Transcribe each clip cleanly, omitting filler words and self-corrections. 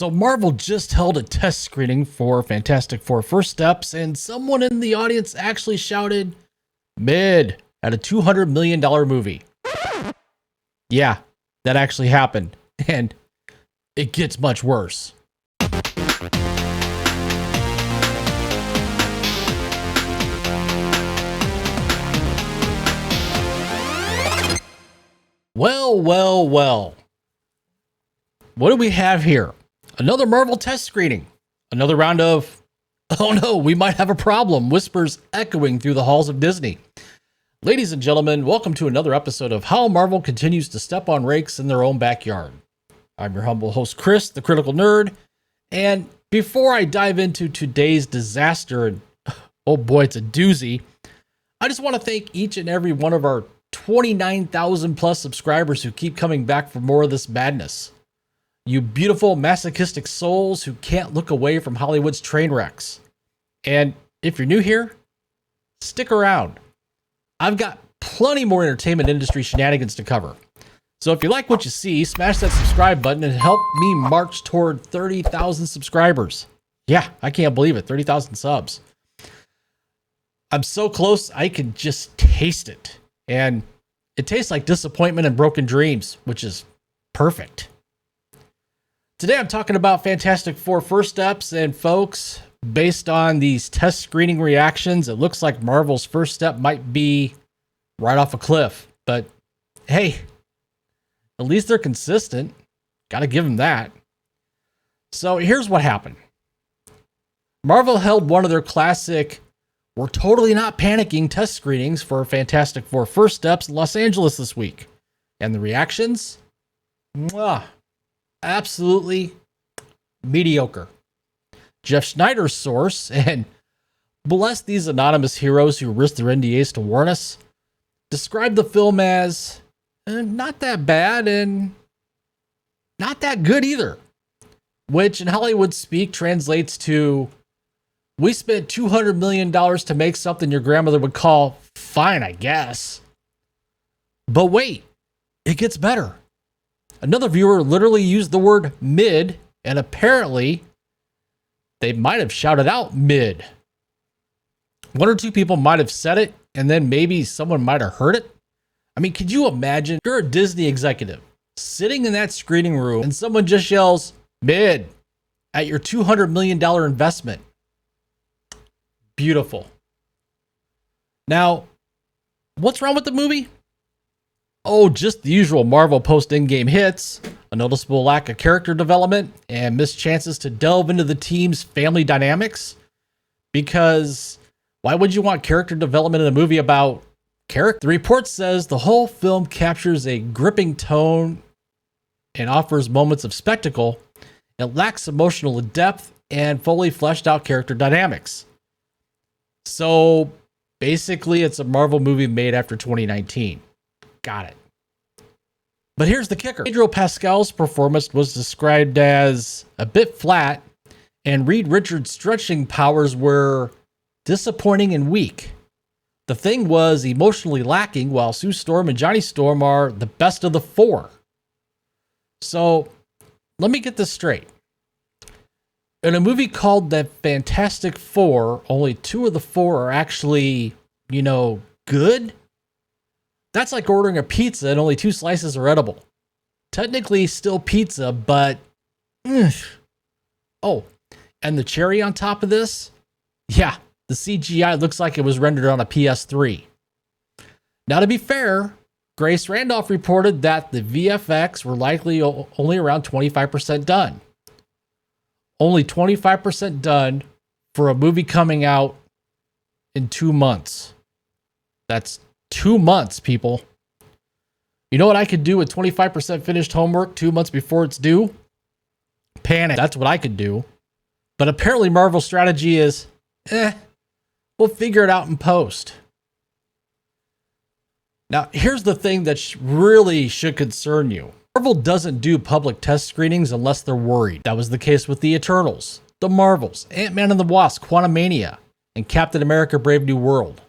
So Marvel just held a test screening for Fantastic Four First Steps, and someone in the audience actually shouted mid at a $200 million movie. Yeah, that actually happened, and it gets much worse. Well. What do we have here? Another Marvel test screening. Another round of, oh no, we might have a problem, whispers echoing through the halls of Disney. Ladies and gentlemen, welcome to another episode of How Marvel Continues to Step on Rakes in Their Own Backyard. I'm your humble host, Chris, the Critical Nerd. And before I dive into today's disaster, and oh boy, it's a doozy, I just want to thank each and every one of our 29,000 plus subscribers who keep coming back for more of this madness. You beautiful masochistic souls who can't look away from Hollywood's train wrecks. And if you're new here, stick around. I've got plenty more entertainment industry shenanigans to cover. So if you like what you see, smash that subscribe button and help me march toward 30,000 subscribers. Yeah, I can't believe it, 30,000 subs. I'm so close, I can just taste it. And it tastes like disappointment and broken dreams, which is perfect. Today I'm talking about Fantastic Four First Steps, and folks, based on these test screening reactions, it looks like Marvel's first step might be right off a cliff. But hey, at least they're consistent. Gotta give them that. So here's what happened. Marvel held one of their classic "we're totally not panicking" test screenings for Fantastic Four First Steps in Los Angeles this week. And the reactions? Mwah. Absolutely mediocre. Jeff Schneider's source, and bless these anonymous heroes who risk their NDAs to warn us, described the film as not that bad and not that good either. Which in Hollywood speak translates to, we spent $200 million to make something your grandmother would call fine, I guess. But wait, it gets better. Another viewer literally used the word mid, and apparently they might have shouted out mid. One or two people might have said it, and then maybe someone might have heard it. I mean, could you imagine you're a Disney executive sitting in that screening room and someone just yells mid at your $200 million investment? Beautiful. Now, what's wrong with the movie? Oh, just the usual Marvel post-Endgame hits, a noticeable lack of character development, and missed chances to delve into the team's family dynamics. Because why would you want character development in a movie about character? The report says the whole film captures a gripping tone and offers moments of spectacle. It lacks emotional depth and fully fleshed out character dynamics. So basically, it's a Marvel movie made after 2019. Got it. But here's the kicker. Pedro Pascal's performance was described as a bit flat, and Reed Richards' stretching powers were disappointing and weak. The Thing was emotionally lacking, while Sue Storm and Johnny Storm are the best of the four. So, let me get this straight. In a movie called The Fantastic Four, only two of the four are actually, good? That's like ordering a pizza and only two slices are edible. Technically still pizza, but oh, and the cherry on top of this? Yeah, the CGI looks like it was rendered on a PS3. Now, to be fair, Grace Randolph reported that the VFX were likely only around 25% done. Only 25% done for a movie coming out in 2 months. That's 2 months, people. You know what I could do with 25% finished homework 2 months before it's due? Panic. That's what I could do. But apparently Marvel's strategy is, we'll figure it out in post. Now, here's the thing that really should concern you. Marvel doesn't do public test screenings unless they're worried. That was the case with the Eternals, the Marvels, Ant-Man and the Wasp, Quantumania, and Captain America Brave New World.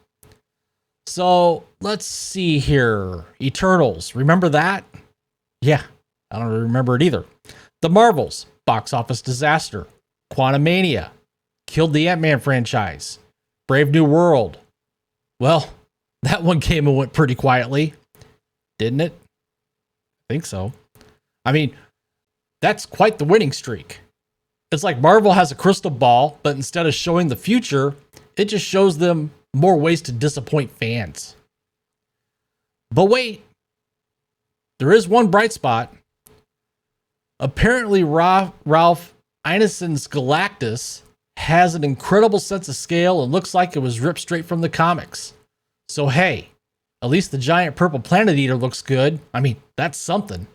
So let's see here. Eternals, remember that? Yeah, I don't remember it either. The Marvels, box office disaster. Quantumania, killed the Ant-Man franchise. Brave New World, well, that one came and went pretty quietly, didn't it? I think so. I mean, that's quite the winning streak. It's like Marvel has a crystal ball, but instead of showing the future, it just shows them more ways to disappoint fans. But wait, there is one bright spot. Apparently, Ralph Ineson's Galactus has an incredible sense of scale and looks like it was ripped straight from the comics. So hey, at least the giant purple planet eater looks good. I mean, that's something.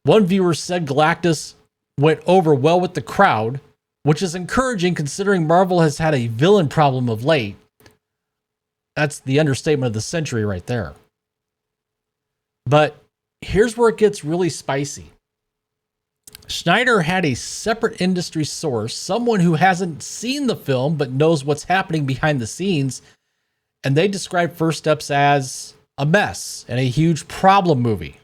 One viewer said Galactus went over well with the crowd, which is encouraging considering Marvel has had a villain problem of late. That's the understatement of the century right there. But here's where it gets really spicy. Schneider had a separate industry source, someone who hasn't seen the film but knows what's happening behind the scenes, and they described First Steps as a mess and a huge problem movie.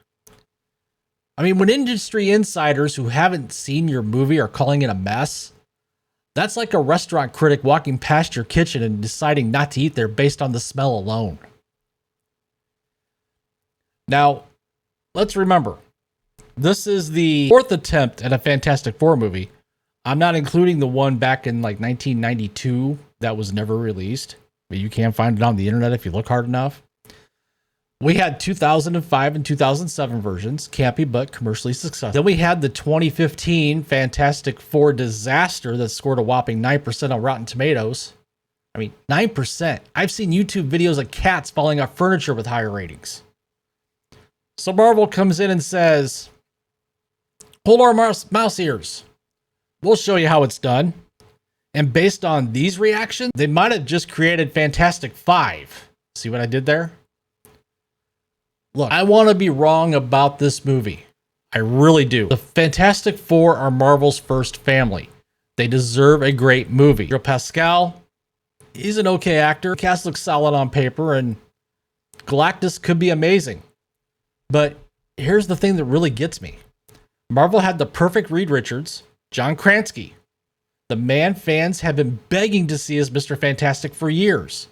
I mean, when industry insiders who haven't seen your movie are calling it a mess, that's like a restaurant critic walking past your kitchen and deciding not to eat there based on the smell alone. Now, let's remember, this is the fourth attempt at a Fantastic Four movie. I'm not including the one back in like 1992 that was never released, but you can find it on the internet if you look hard enough. We had 2005 and 2007 versions, campy but commercially successful. Then we had the 2015 Fantastic Four disaster that scored a whopping 9% on Rotten Tomatoes. I mean, 9%. I've seen YouTube videos of cats falling off furniture with higher ratings. So Marvel comes in and says, hold our mouse ears. We'll show you how it's done. And based on these reactions, they might have just created Fantastic Five. See what I did there? Look, I want to be wrong about this movie. I really do. The Fantastic Four are Marvel's first family. They deserve a great movie. Pedro Pascal, he's an okay actor. The cast looks solid on paper, and Galactus could be amazing. But here's the thing that really gets me. Marvel had the perfect Reed Richards, John Krasinski, the man fans have been begging to see as Mr. Fantastic for years.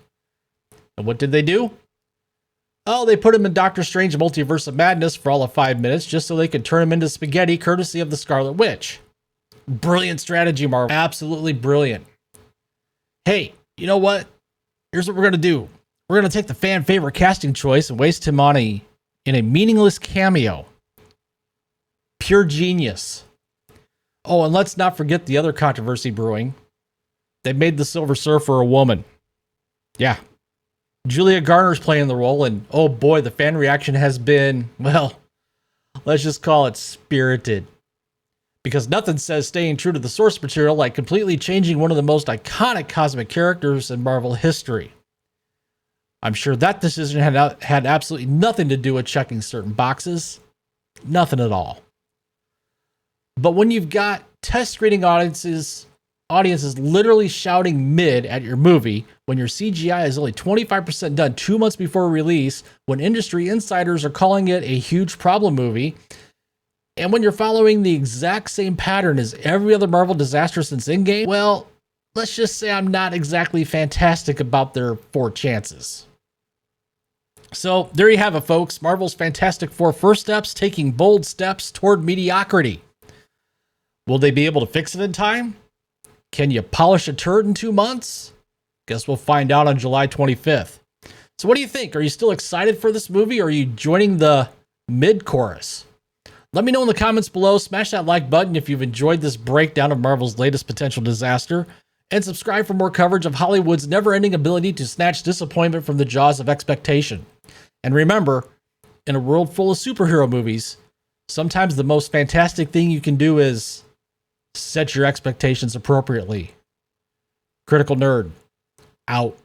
And what did they do? Oh, they put him in Doctor Strange Multiverse of Madness for all of 5 minutes just so they could turn him into spaghetti courtesy of the Scarlet Witch. Brilliant strategy, Marvel. Absolutely brilliant. Hey, you know what? Here's what we're going to do. We're going to take the fan favorite casting choice and waste him on in a meaningless cameo. Pure genius. Oh, and let's not forget the other controversy brewing. They made the Silver Surfer a woman. Yeah. Julia Garner's playing the role, and oh boy, the fan reaction has been, well, let's just call it spirited. Because nothing says staying true to the source material like completely changing one of the most iconic cosmic characters in Marvel history. I'm sure that decision had absolutely nothing to do with checking certain boxes. Nothing at all. But when you've got test screening audiences literally shouting mid at your movie, when your CGI is only 25% done 2 months before release, when industry insiders are calling it a huge problem movie, and when you're following the exact same pattern as every other Marvel disaster since Endgame, well, let's just say I'm not exactly fantastic about their 4 chances. So there you have it, folks. Marvel's Fantastic Four first steps, taking bold steps toward mediocrity. Will they be able to fix it in time? Can you polish a turd in 2 months? Guess we'll find out on July 25th. So what do you think? Are you still excited for this movie, or are you joining the mid-chorus? Let me know in the comments below. Smash that like button if you've enjoyed this breakdown of Marvel's latest potential disaster. And subscribe for more coverage of Hollywood's never-ending ability to snatch disappointment from the jaws of expectation. And remember, in a world full of superhero movies, sometimes the most fantastic thing you can do is set your expectations appropriately. Critical Nerd, out.